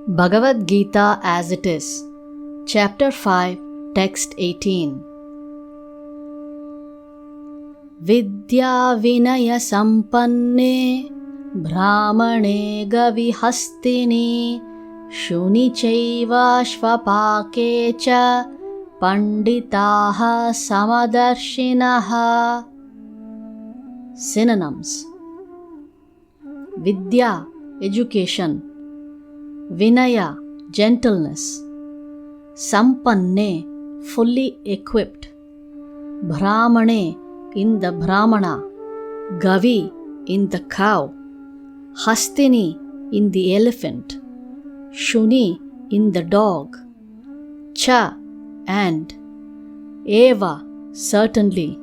Bhagavad Gita as it is, Chapter 5, Text 18. Vidya Vinaya Sampanne Brahmane Gavihastini Shuni Chaiva Shvapake Cha Panditaha Samadarshinaha. Synonyms: Vidya, education; Vinaya, gentleness; Sampanne, fully equipped; Brahmane, in the Brahmana; Gavi, in the cow; Hastini, in the elephant; Shuni, in the dog; Cha, and; Eva, certainly;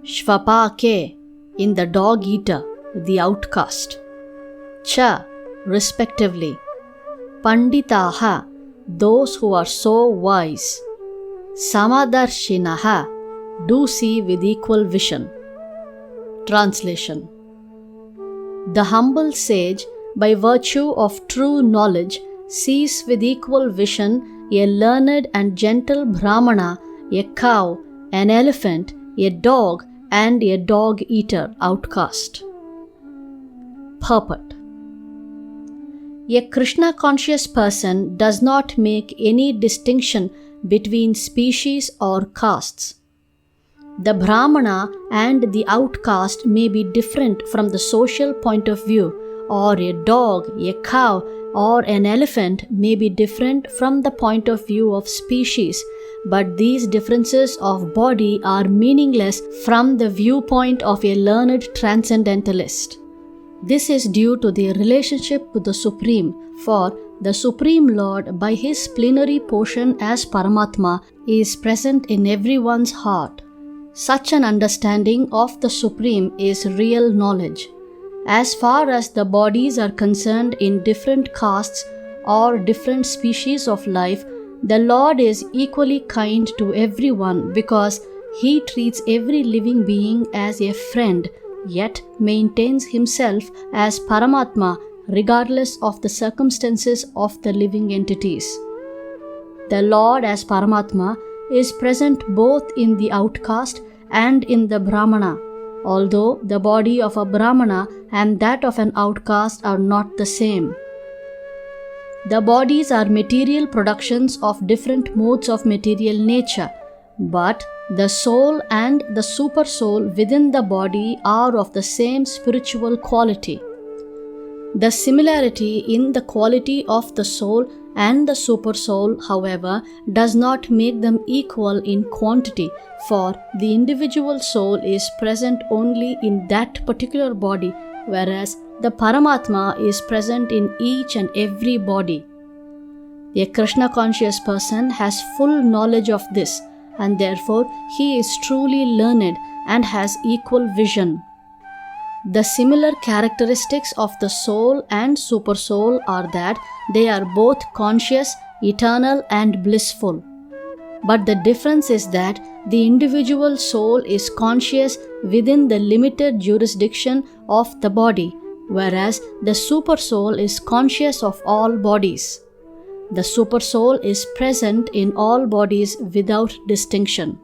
Shvapake, in the dog-eater, the outcast; Cha, respectively; Panditaha, those who are so wise; Samadarshinaha, do see with equal vision. Translation: The humble sage, by virtue of true knowledge, sees with equal vision a learned and gentle Brahmana, a cow, an elephant, a dog, and a dog-eater outcast. Purport: A Krishna-conscious person does not make any distinction between species or castes. The Brahmana and the outcast may be different from the social point of view, or a dog, a cow, or an elephant may be different from the point of view of species, but these differences of body are meaningless from the viewpoint of a learned transcendentalist. This is due to their relationship with the Supreme, for the Supreme Lord, by his plenary portion as Paramatma, is present in everyone's heart. Such an understanding of the Supreme is real knowledge. As far as the bodies are concerned in different castes or different species of life, the Lord is equally kind to everyone because he treats every living being as a friend, yet maintains himself as Paramatma regardless of the circumstances of the living entities. The Lord as Paramatma is present both in the outcast and in the Brahmana, although the body of a Brahmana and that of an outcast are not the same. The bodies are material productions of different modes of material nature, but the soul and the super soul within the body are of the same spiritual quality. The similarity in the quality of the soul and the super soul, however, does not make them equal in quantity, for the individual soul is present only in that particular body, whereas the Paramatma is present in each and every body. A Krishna-conscious person has full knowledge of this, and therefore he is truly learned and has equal vision. The similar characteristics of the soul and super soul are that they are both conscious, eternal, and blissful. But the difference is that the individual soul is conscious within the limited jurisdiction of the body, whereas the super soul is conscious of all bodies. The super soul is present in all bodies without distinction.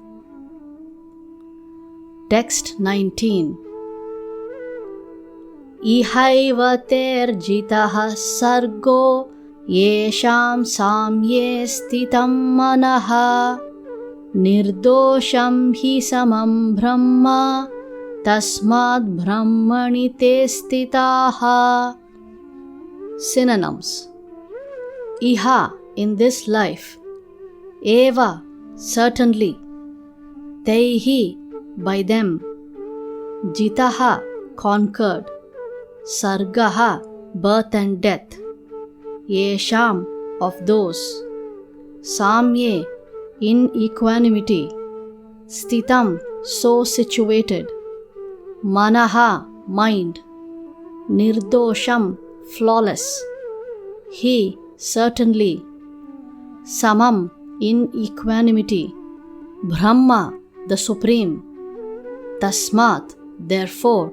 Text 19. Ihaiva terjitaha sargo yesham samye sthitam manaha nirdosham hi samam brahma tasmad brahmani te sthitaha. Synonyms: Iha, in this life; Eva, certainly; Teihi, by them; Jitaha, conquered; Sargaha, birth and death; Yesham, of those; Samye, in equanimity; Sthitam, so situated; Manaha, mind; Nirdosham, flawless; He, certainly; Samam, in equanimity; Brahma, the Supreme; Tasmat, therefore;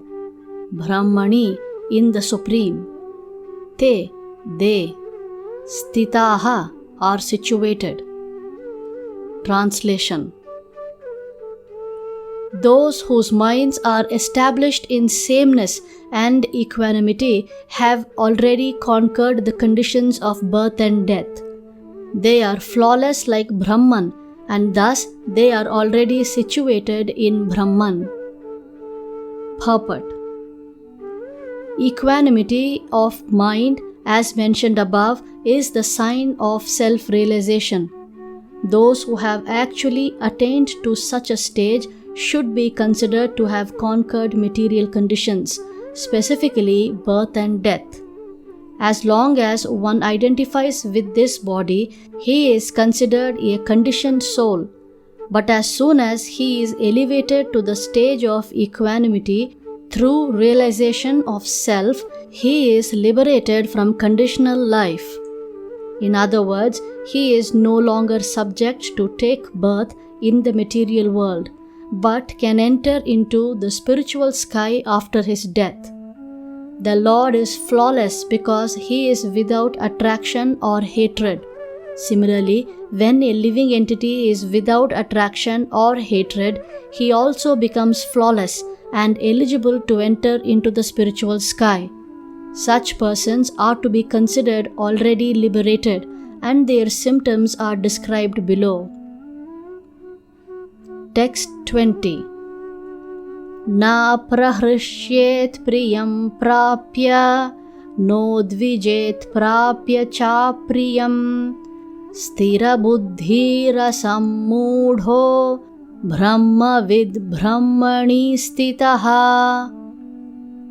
Brahmani, in the Supreme; Te, they; Stitaha are situated. Translation: those whose minds are established in sameness and equanimity have already conquered the conditions of birth and death. They are flawless like Brahman, and thus they are already situated in Brahman. Purport: equanimity of mind, as mentioned above, is the sign of self-realization. Those who have actually attained to such a stage should be considered to have conquered material conditions, specifically birth and death. As long as one identifies with this body, he is considered a conditioned soul. But as soon as he is elevated to the stage of equanimity through realization of self, he is liberated from conditional life. In other words, he is no longer subject to take birth in the material world, but can enter into the spiritual sky after his death. The Lord is flawless because he is without attraction or hatred. Similarly, when a living entity is without attraction or hatred, he also becomes flawless and eligible to enter into the spiritual sky. Such persons are to be considered already liberated, and their symptoms are described below. Text 20. Na prahrishyet priyam prapya, no dvijet prapya cha priyam, stira buddhira sammudho, brahma vid brahmani stitaha.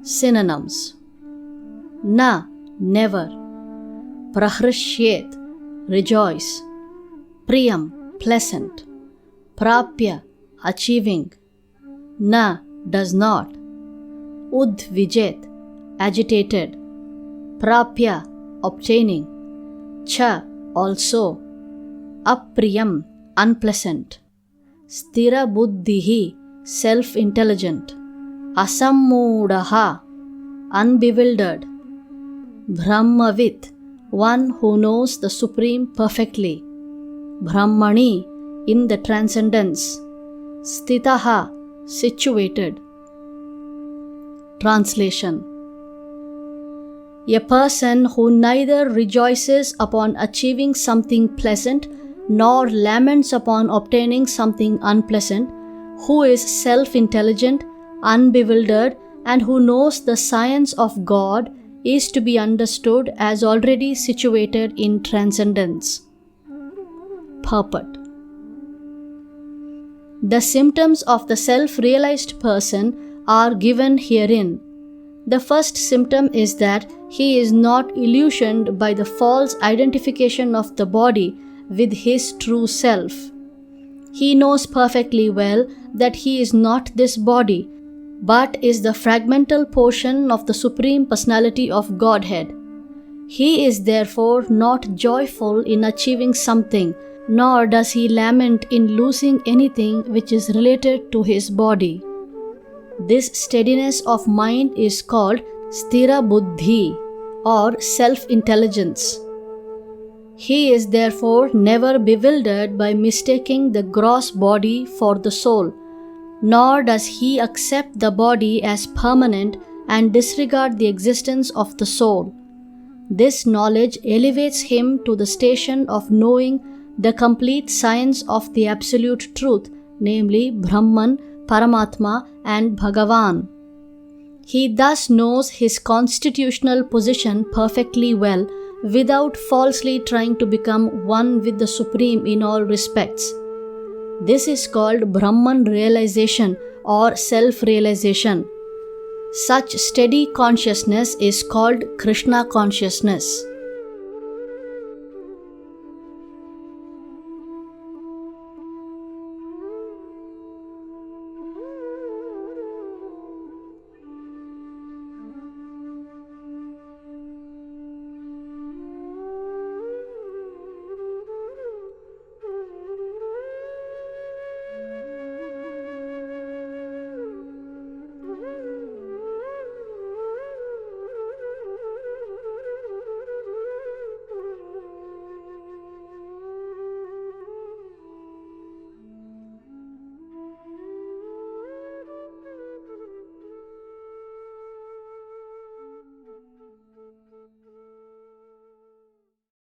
Synonyms: na, never; prahrishyet, rejoice; priyam, pleasant; prapya, achieving; na, does not; udvijet, agitated; prapya, obtaining; cha, also; apriyam, unpleasant; stira buddhihi, self-intelligent; asammudaha, unbewildered; brahmavit, one who knows the Supreme perfectly; brahmani, in the transcendence; stitaha, situated. Translation: a person who neither rejoices upon achieving something pleasant nor laments upon obtaining something unpleasant, who is self-intelligent, unbewildered, and who knows the science of God, is to be understood as already situated in transcendence. Purport: the symptoms of the self-realized person are given herein. The first symptom is that he is not illusioned by the false identification of the body with his true self. He knows perfectly well that he is not this body, but is the fragmental portion of the Supreme Personality of Godhead. He is therefore not joyful in achieving something, nor does he lament in losing anything which is related to his body. This steadiness of mind is called stira buddhi, or self-intelligence. He is therefore never bewildered by mistaking the gross body for the soul, nor does he accept the body as permanent and disregard the existence of the soul. This knowledge elevates him to the station of knowing the complete science of the Absolute Truth, namely Brahman, Paramatma, and Bhagavan. He thus knows his constitutional position perfectly well, without falsely trying to become one with the Supreme in all respects. This is called Brahman realization or self-realization. Such steady consciousness is called Krishna consciousness.